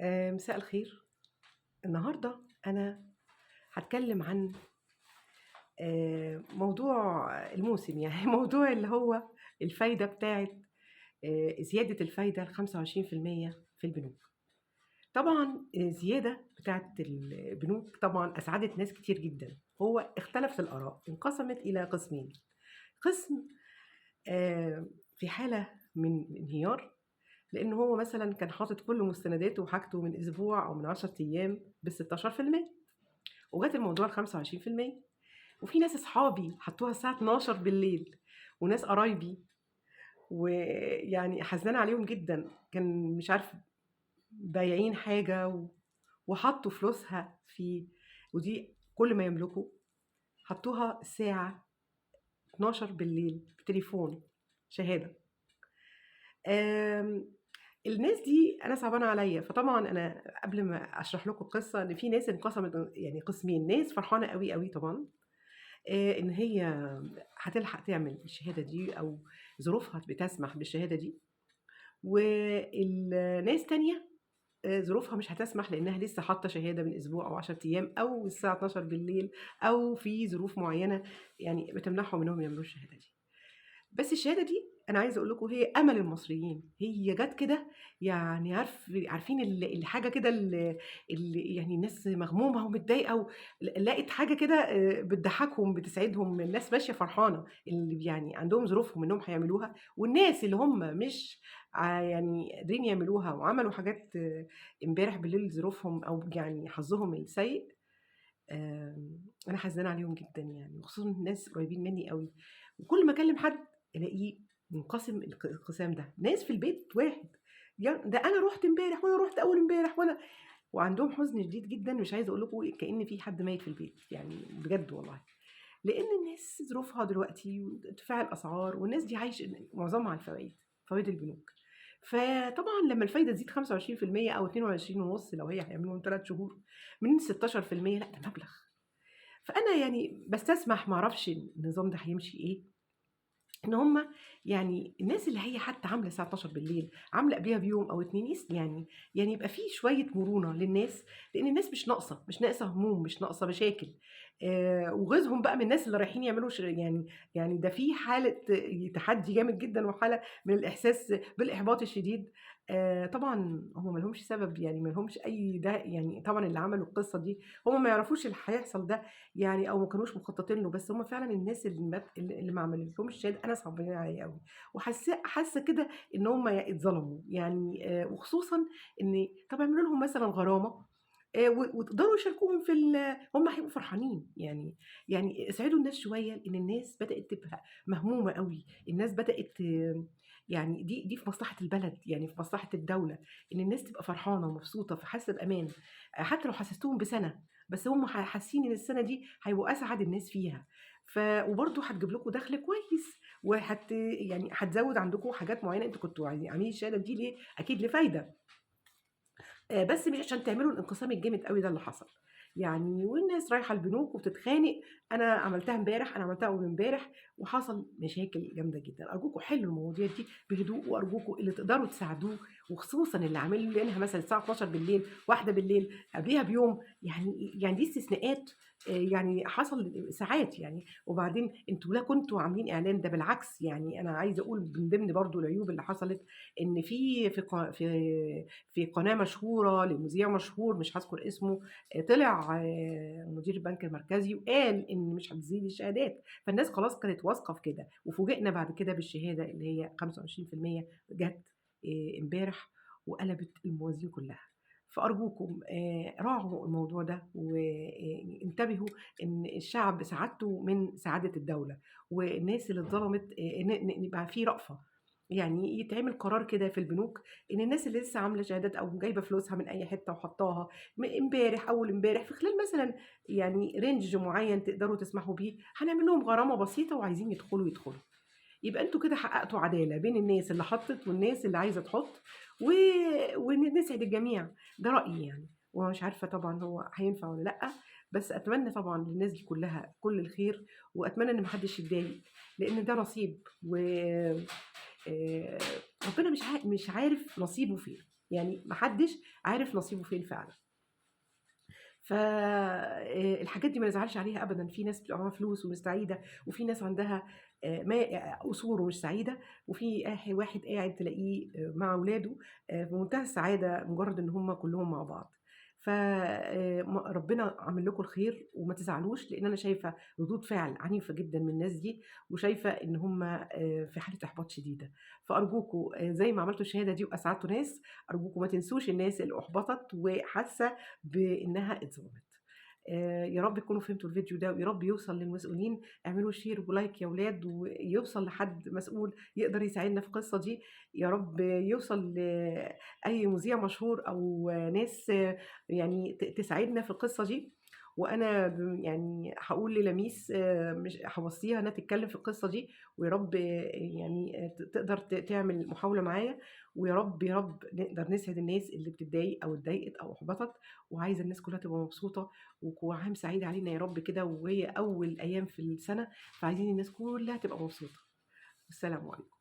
مساء الخير. النهارده أنا هاتكلم عن موضوع الموسم يعني موضوع اللي هو الفايدة بتاعة زيادة الفايدة ل25% في البنوك. طبعًا الزيادة بتاعة البنوك طبعًا أسعدت ناس كتير جدًا. هو اختلفت الآراء، انقسمت إلى قسمين. قسم في حالة من انهيار، لإن هو مثلًا كان حاطط كل مستنداته وحاجته من أسبوع أو من 10 أيام ب16%، وجات الموضوع ل25%. وفي ناس أصحابي حطوها الساعة 00:00 بالليل، وناس قرايبي، ويعني حزنانة عليهم جدًا، كان مش عارفة بايعين حاجة وحطّوا فلوسها في، ودي كل ما يملكوا، حطوها الساعة 00:00 بالليل بتليفون شهادة. آمم الناس دي أنا صعبانة عليّا. فطبعًا أنا قبل ما أشرح لكم القصة، إن في ناس انقسمت يعني قسمين. ناس فرحانة أوي، أوي طبعًا إن هي هتلحق تعمل الشهادة دي، أو ظروفها بتسمح بالشهادة دي، ناس تانية ظروفها مش هتسمح، لإنها لسه حاطة شهادة من أسبوع أو 10 أيام أو الساعة 00:00 بالليل، أو في ظروف معيّنة يعني بتمنعهم إنهم يعملوا الشهادة دي. بس الشهادة دي أنا عايزة أقول لكم هي أمل المصريين. هي جات كده، يعني عارفين الحاجة كده يعني الناس مغمومة ومتضايقة لقت حاجة كده بتضحّكهم، بتسعدهم، الناس ماشية فرحانة، اللي يعني عندهم ظروفهم إنهم هيعملوها، والناس اللي هم مش يعني قادرين يعملوها وعملوا حاجات امبارح بالليل ظروفهم أو يعني حظهم السيء. أنا حزّانة عليهم جدًا يعني، وخصوصًا ناس قريبين منّي أوي. وكل ما أكلّم حد ألاقيه منقسم الانقسام ده. ناس في البيت واحد، ده أنا رُحت امبارح وأنا رُحت أول امبارح وعندهم حزن شديد جدًا. مش عايزة أقول لكم كإن في حد ميت في البيت، يعني بجد والله. لإن الناس ظروفها دلوقتي وارتفاع الأسعار، والناس دي عايشة معظمها على الفوايد، فوايد البنوك. فطبعًا لمّا الفايدة تزيد 25% أو 22.5% لو هي هيعملوا 3 شهور من 16%، لأ ده مبلغ. فأنا يعني باستسمح، ما أعرفش النظام ده هيمشي إيه، إن هُم يعني الناس اللي هي حتى عاملة الساعة 00:00 عاملة قبليها بيوم أو 2 يعني يبقى في شوية مرونة للناس، لإن الناس مش ناقصة هموم، مش ناقصة مشاكل. وغيظهم بقى من الناس اللي رايحين يعملوا يعني ده في حالة تحدي جامد جدًا، وحالة من الإحساس بالإحباط الشديد. طبعًا هُم ما لهمش سبب، يعني ما لهمش أي يعني طبعًا اللي عملوا القصة دي هُم ما يعرفوش اللي هيحصل ده يعني، أو ما كانوش مخططين له. بس هُم فعلًا الناس اللي ما عملتلهمش شهادة أنا صعبانين عليّا أوي. حاسة كده إن هُم اتظلموا يعني. وخصوصًا إن طَب اعملوا لهم مثلًا غرامة وتقدروا يشاركوهم في هُم هيبقوا فرحانين. يعني اسعدوا الناس شوية، لإن الناس بدأت تبقى مهمومة أوي. الناس بدأت يعني دي في مصلحة البلد، يعني في مصلحة الدولة، إن الناس تبقى فرحانة ومبسوطة فحاسة بأمان. حتى لو حسستوهم بسَنة، بس هُم حاسين إن السَنة دي هيبقوا أسعد الناس فيها. وبرضه هتجيب لكم دخل كويس، يعني هتزوّد عندكم حاجات معيّنة. أنتم كنتم عاملين الشهادة دي ليه؟ أكيد لفايدة. بس مش عشان تعملوا الانقسام الجامد أوي ده اللي حصل. يعني والناس رايحة البنوك وبتتخانق، أنا عملتها امبارح، أنا عملتها أول امبارح، وحصل مشاكل جامدة جدًا. أرجوكم حلّوا المواضيع دي بهدوء، وأرجوكم اللي تقدروا تساعدوه، وخصوصًا اللي عامل لها مثلًا الساعة 00:00 01:00 قبليها بيوم، يعني دي استثناءات. يعني حصل ساعات يعني. وبعدين أنتم لا كنتم عاملين إعلان، ده بالعكس. يعني أنا عايزة أقول من ضمن برضه العيوب اللي حصلت، إن في قناة مشهورة لمذيع مشهور مش هاذكر اسمه، طلع مدير البنك المركزي وقال إن مش هتزيد الشهادات. فالناس خلاص كانت واثقة في كده، وفوجئنا بعد كده بالشهادة اللي هي 25% جات امبارح وقلبت الموازين كلها. فأرجوكم راعوا الموضوع ده، وانتبهوا إن الشعب سعادته من سعادة الدولة، والناس اللي اتظلمت يبقى في رأفة. يعني يتعمل قرار كده في البنوك، إن الناس اللي لسه عاملة شهادات أو جايبة فلوسها من أي حتة وحطاها امبارح، أول امبارح، في خلال مثلًا يعني range معين تقدروا تسمحوا بيه، هنعمل لهم غرامة بسيطة، وعايزين يدخلوا. يبقى أنتم كده حققتوا عدالة بين الناس اللي حطِّت والناس اللي عايزة تحُط، و نسعد الجميع. ده رأيي يعني. ومش عارفة طبعًا هو هينفع والّا لأ، بس أتمنى طبعًا للناس دي كلّها كل الخير، وأتمنى إن ما حدّش يتضايق، لإن ده نصيب. آآ ربنا مش عارف نصيبه فين. يعني ما حدش عارف نصيبه فين فعلًا. الحاجات دي ما نزعلش عليها أبدًا، في ناس بتبقى معاها فلوس ومش سعيدة، وفي ناس عندها ما قصور ومش سعيدة، وفي واحد قاعد تلاقيه مع ولاده بمنتهى السعادة مجرد إن هم كلّهم مع بعض. ف ربنا عامل لكم الخير وما تزعلوش، لإن أنا شايفة ردود فعل عنيفة جدًا من الناس دي، وشايفة إن هم في حالة إحباط شديدة. فأرجوكم زي ما عملتوا الشهادة دي وأسعدتوا ناس، أرجوكم ما تنسوش الناس اللي أُحبطت وحاسة بإنها اتظلمت. يا رب تكونوا فهمتوا الفيديو ده، ويا رب يوصل للمسؤولين. اعملوا شير ولايك يا ولاد، ويوصل لحد مسؤول يقدر يساعدنا في القصة دي. يا رب يوصل لأي مذيع مشهور أو ناس يعني تساعدنا في القصة دي. وأنا يعني هاقول للميس مش هاوصّيها إنها تتكلم في القصة دي، ويا رب يعني تقدر تعمل محاولة معايا. ويا رب، يا رب نقدر نسعد الناس اللي بتتضايق أو اتضايقت أو أُحبطت، وعايزة الناس كلها تبقى مبسوطة. وعام سعيد علينا يا رب كده، وهي أول أيام في السنة، فعايزين الناس كلها تبقى مبسوطة. والسلام عليكم.